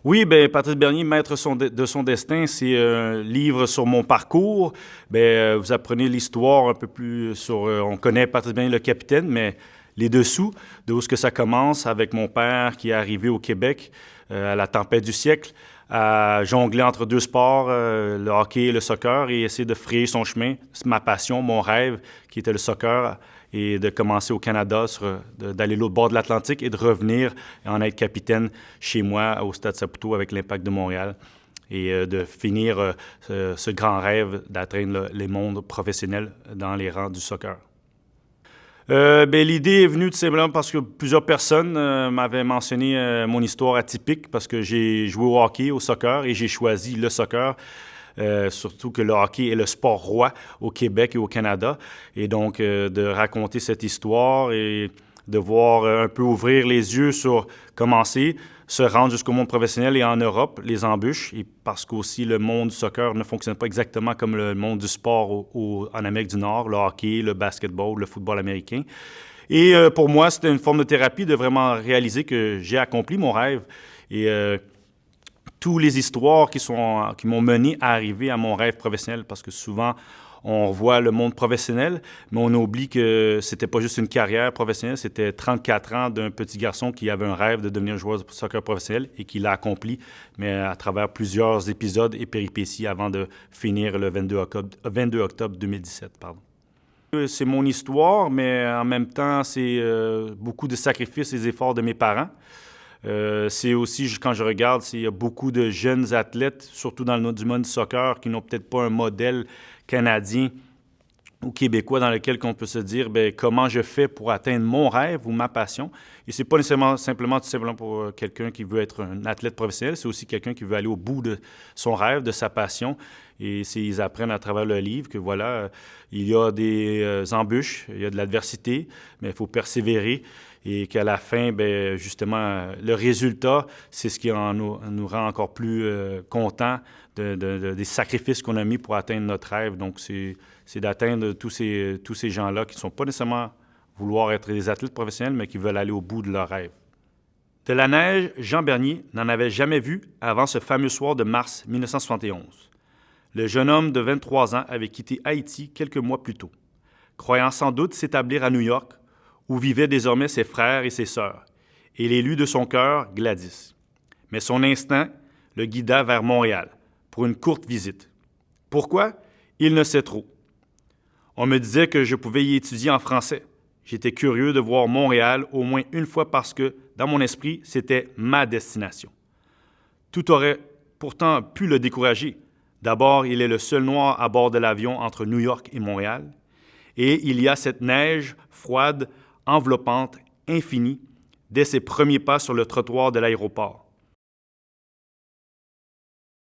Oui, ben Patrice Bernier, Maître de son destin, c'est un livre sur mon parcours. Vous apprenez l'histoire un peu plus sur... on connaît Patrice Bernier, le capitaine, mais les dessous, de où est-ce que ça commence avec mon père qui est arrivé au Québec à la tempête du siècle, à jongler entre deux sports, le hockey et le soccer, et essayer de frayer son chemin. C'est ma passion, mon rêve, qui était le soccer, et de commencer au Canada, d'aller l'autre bord de l'Atlantique et de revenir et en être capitaine chez moi au Stade Saputo avec l'Impact de Montréal et de finir ce grand rêve d'atteindre les mondes professionnels dans les rangs du soccer. L'idée est venue tout simplement parce que plusieurs personnes m'avaient mentionné mon histoire atypique parce que j'ai joué au hockey, au soccer et j'ai choisi le soccer. Surtout que le hockey est le sport roi au Québec et au Canada. Et donc, de raconter cette histoire et de voir un peu ouvrir les yeux sur commencer, se rendre jusqu'au monde professionnel et en Europe, les embûches, et parce qu'aussi le monde du soccer ne fonctionne pas exactement comme le monde du sport en Amérique du Nord, le hockey, le basketball, le football américain. Et pour moi, c'était une forme de thérapie de vraiment réaliser que j'ai accompli mon rêve. Et toutes les histoires qui m'ont mené à arriver à mon rêve professionnel, parce que souvent, on revoit le monde professionnel, mais on oublie que c'était pas juste une carrière professionnelle, c'était 34 ans d'un petit garçon qui avait un rêve de devenir joueur de soccer professionnel et qui l'a accompli, mais à travers plusieurs épisodes et péripéties avant de finir le 22 octobre 2017. Pardon. C'est mon histoire, mais en même temps, c'est beaucoup de sacrifices et efforts de mes parents. C'est aussi, quand je regarde, il y a beaucoup de jeunes athlètes, surtout dans du monde du soccer, qui n'ont peut-être pas un modèle canadien ou québécois dans lequel on peut se dire comment je fais pour atteindre mon rêve ou ma passion. Et c'est pas nécessairement tout simplement pour quelqu'un qui veut être un athlète professionnel, c'est aussi quelqu'un qui veut aller au bout de son rêve, de sa passion. Et ils apprennent à travers le livre que voilà, il y a des embûches, il y a de l'adversité, mais il faut persévérer. Et qu'à la fin, justement, le résultat, c'est ce qui nous rend encore plus contents des sacrifices qu'on a mis pour atteindre notre rêve. Donc, c'est d'atteindre tous ces gens-là qui ne sont pas nécessairement vouloir être des athlètes professionnels, mais qui veulent aller au bout de leur rêve. De la neige, Jean Bernier n'en avait jamais vu avant ce fameux soir de mars 1971. Le jeune homme de 23 ans avait quitté Haïti quelques mois plus tôt, croyant sans doute s'établir à New York, où vivaient désormais ses frères et ses sœurs, et l'élu de son cœur, Gladys. Mais son instinct le guida vers Montréal pour une courte visite. Pourquoi? Il ne sait trop. On me disait que je pouvais y étudier en français. J'étais curieux de voir Montréal au moins une fois parce que, dans mon esprit, c'était ma destination. Tout aurait pourtant pu le décourager. D'abord, il est le seul noir à bord de l'avion entre New York et Montréal. Et il y a cette neige froide, enveloppante, infinie, dès ses premiers pas sur le trottoir de l'aéroport.